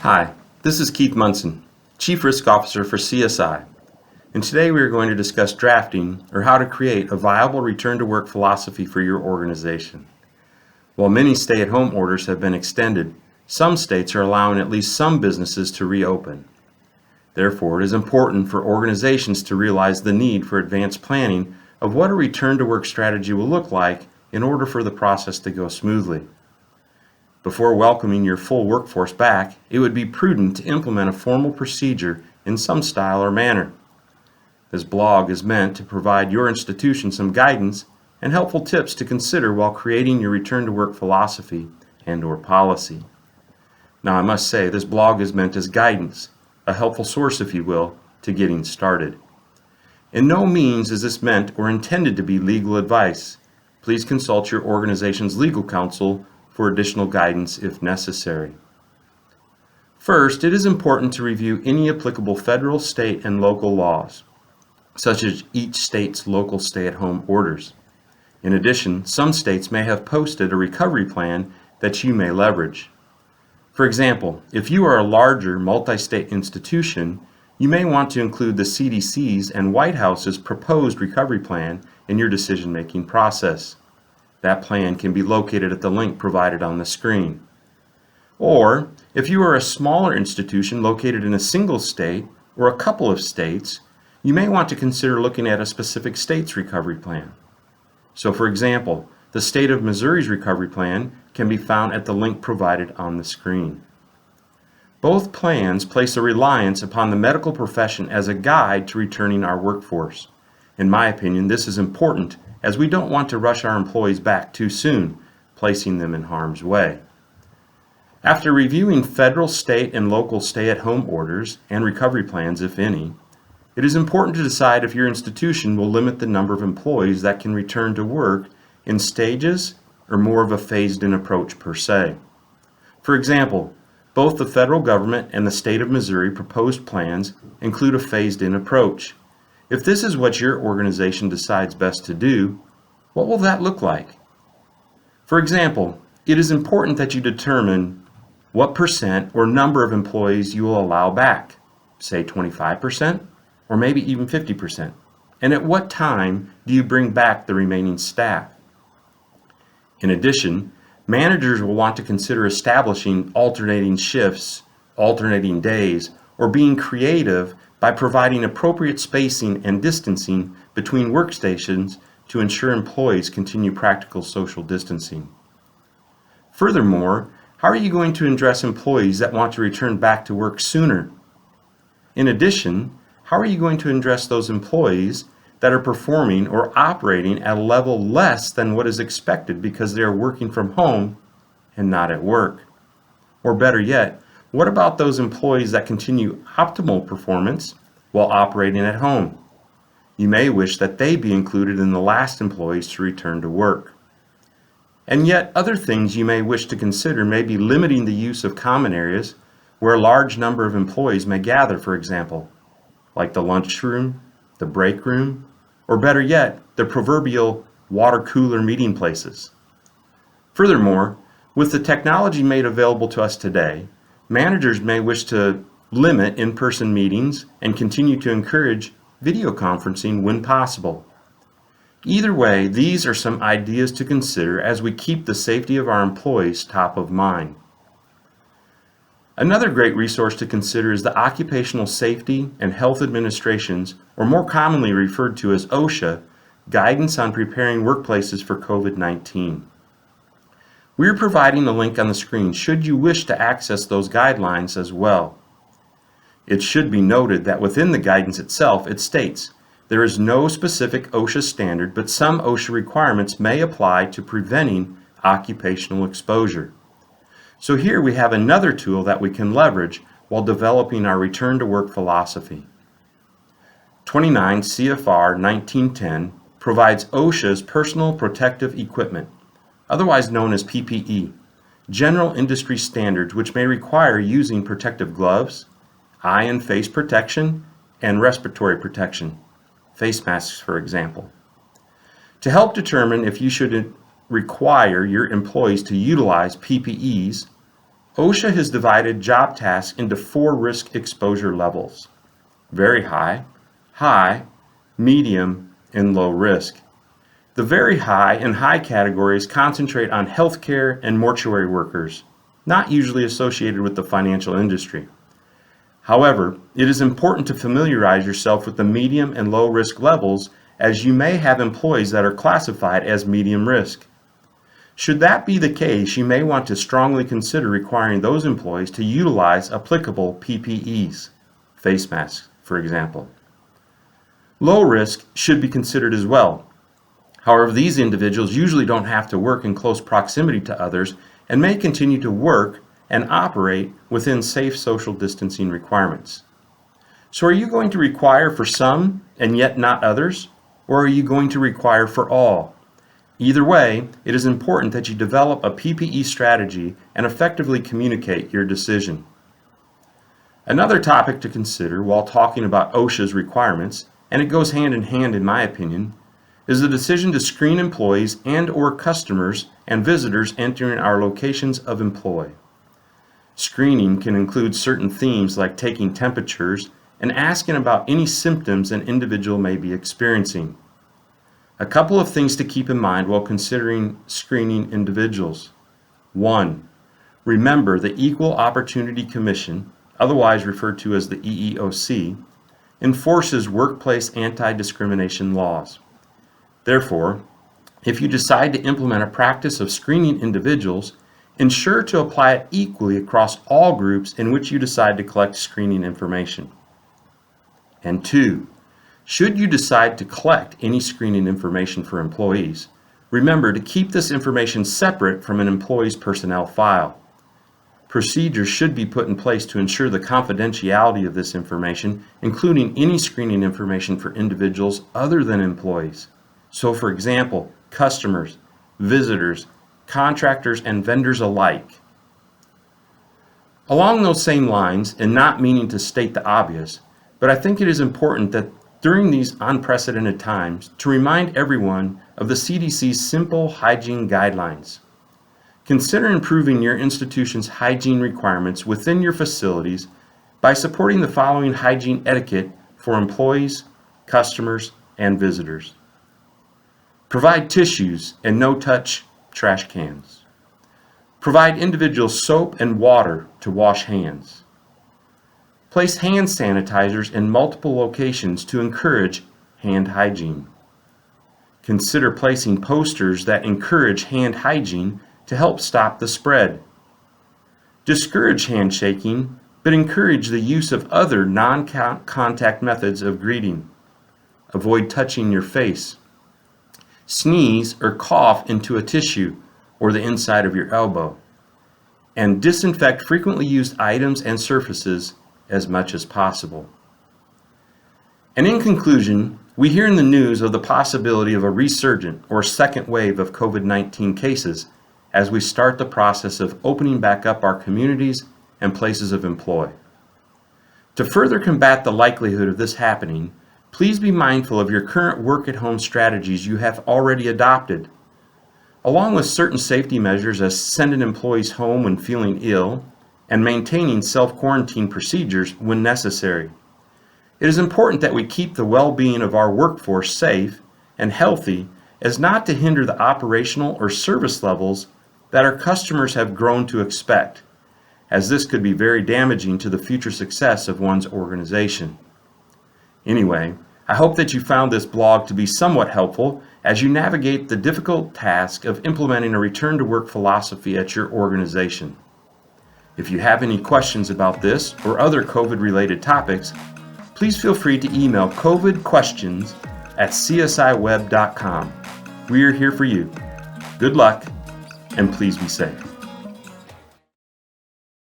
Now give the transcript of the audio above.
Hi, this is Keith Munson, Chief Risk Officer for CSI, and today we are going to discuss drafting or how to create a viable return-to-work philosophy for your organization. While many stay-at-home orders have been extended, some states are allowing at least some businesses to reopen. Therefore, it is important for organizations to realize the need for advanced planning of what a return-to-work strategy will look like in order for the process to go smoothly. Before welcoming your full workforce back, it would be prudent to implement a formal procedure in some style or manner. This blog is meant to provide your institution some guidance and helpful tips to consider while creating your return-to-work philosophy and/or policy. Now, I must say, this blog is meant as guidance, a helpful source, if you will, to getting started. In no means is this meant or intended to be legal advice. Please consult your organization's legal counsel for additional guidance if necessary. First, it is important to review any applicable federal, state, and local laws, such as each state's local stay-at-home orders. In addition, some states may have posted a recovery plan that you may leverage. For example, if you are a larger multi-state institution, you may want to include the CDC's and White House's proposed recovery plan in your decision-making process. That plan can be located at the link provided on the screen. Or, if you are a smaller institution located in a single state or a couple of states, you may want to consider looking at a specific state's recovery plan. So, for example, the state of Missouri's recovery plan can be found at the link provided on the screen. Both plans place a reliance upon the medical profession as a guide to returning our workforce. In my opinion, this is important as we don't want to rush our employees back too soon, placing them in harm's way. After reviewing federal, state, and local stay-at-home orders and recovery plans, if any, it is important to decide if your institution will limit the number of employees that can return to work in stages or more of a phased-in approach per se. For example, both the federal government and the state of Missouri proposed plans include a phased-in approach. If this is what your organization decides best to do, what will that look like? For example, it is important that you determine what percent or number of employees you will allow back, say 25% or maybe even 50%, and at what time do you bring back the remaining staff? In addition, managers will want to consider establishing alternating shifts, alternating days, or being creative by providing appropriate spacing and distancing between workstations to ensure employees continue practical social distancing. Furthermore, how are you going to address employees that want to return back to work sooner? In addition, how are you going to address those employees that are performing or operating at a level less than what is expected because they are working from home and not at work? Or better yet, what about those employees that continue optimal performance while operating at home? You may wish that they be included in the last employees to return to work. And yet, other things you may wish to consider may be limiting the use of common areas where a large number of employees may gather, for example, like the lunchroom, the break room, or better yet, the proverbial water cooler meeting places. Furthermore, with the technology made available to us today, managers may wish to limit in-person meetings and continue to encourage video conferencing when possible. Either way, these are some ideas to consider as we keep the safety of our employees top of mind. Another great resource to consider is the Occupational Safety and Health Administration's, or more commonly referred to as OSHA, Guidance on Preparing Workplaces for COVID-19. We are providing a link on the screen should you wish to access those guidelines as well. It should be noted that within the guidance itself, it states, there is no specific OSHA standard, but some OSHA requirements may apply to preventing occupational exposure. So here we have another tool that we can leverage while developing our return-to-work philosophy. 29 CFR 1910 provides OSHA's personal protective equipment, otherwise known as PPE, general industry standards which may require using protective gloves, eye and face protection, and respiratory protection, face masks for example. To help determine if you should require your employees to utilize PPEs, OSHA has divided job tasks into 4 risk exposure levels: very high, high, medium, and low risk. The very high and high categories concentrate on healthcare and mortuary workers, not usually associated with the financial industry. However, it is important to familiarize yourself with the medium and low risk levels, as you may have employees that are classified as medium risk. Should that be the case, you may want to strongly consider requiring those employees to utilize applicable PPEs, face masks, for example. Low risk should be considered as well. However, these individuals usually don't have to work in close proximity to others and may continue to work and operate within safe social distancing requirements. So are you going to require for some and yet not others? Or are you going to require for all? Either way, it is important that you develop a PPE strategy and effectively communicate your decision. Another topic to consider while talking about OSHA's requirements, and it goes hand in hand in my opinion, is the decision to screen employees and/or customers and visitors entering our locations of employ. Screening can include certain themes like taking temperatures and asking about any symptoms an individual may be experiencing. A couple of things to keep in mind while considering screening individuals. 1. Remember the Equal Opportunity Commission, otherwise referred to as the EEOC, enforces workplace anti-discrimination laws. Therefore, if you decide to implement a practice of screening individuals, ensure to apply it equally across all groups in which you decide to collect screening information. And 2, should you decide to collect any screening information for employees, remember to keep this information separate from an employee's personnel file. Procedures should be put in place to ensure the confidentiality of this information, including any screening information for individuals other than employees. So, for example, customers, visitors, contractors, and vendors alike. Along those same lines, and not meaning to state the obvious, but I think it is important that during these unprecedented times to remind everyone of the CDC's simple hygiene guidelines. Consider improving your institution's hygiene requirements within your facilities by supporting the following hygiene etiquette for employees, customers, and visitors. Provide tissues and no-touch trash cans. Provide individuals soap and water to wash hands. Place hand sanitizers in multiple locations to encourage hand hygiene. Consider placing posters that encourage hand hygiene to help stop the spread. Discourage handshaking, but encourage the use of other non-contact methods of greeting. Avoid touching your face. Sneeze or cough into a tissue or the inside of your elbow. And disinfect frequently used items and surfaces as much as possible. And in conclusion, we hear in the news of the possibility of a resurgent or second wave of COVID-19 cases as we start the process of opening back up our communities and places of employ. To further combat the likelihood of this happening, please be mindful of your current work-at-home strategies you have already adopted, along with certain safety measures as sending employees home when feeling ill and maintaining self-quarantine procedures when necessary. It is important that we keep the well-being of our workforce safe and healthy as not to hinder the operational or service levels that our customers have grown to expect, as this could be very damaging to the future success of one's organization. Anyway, I hope that you found this blog to be somewhat helpful as you navigate the difficult task of implementing a return-to-work philosophy at your organization. If you have any questions about this or other COVID-related topics, please feel free to email covidquestions@csiweb.com. We are here for you. Good luck, and please be safe.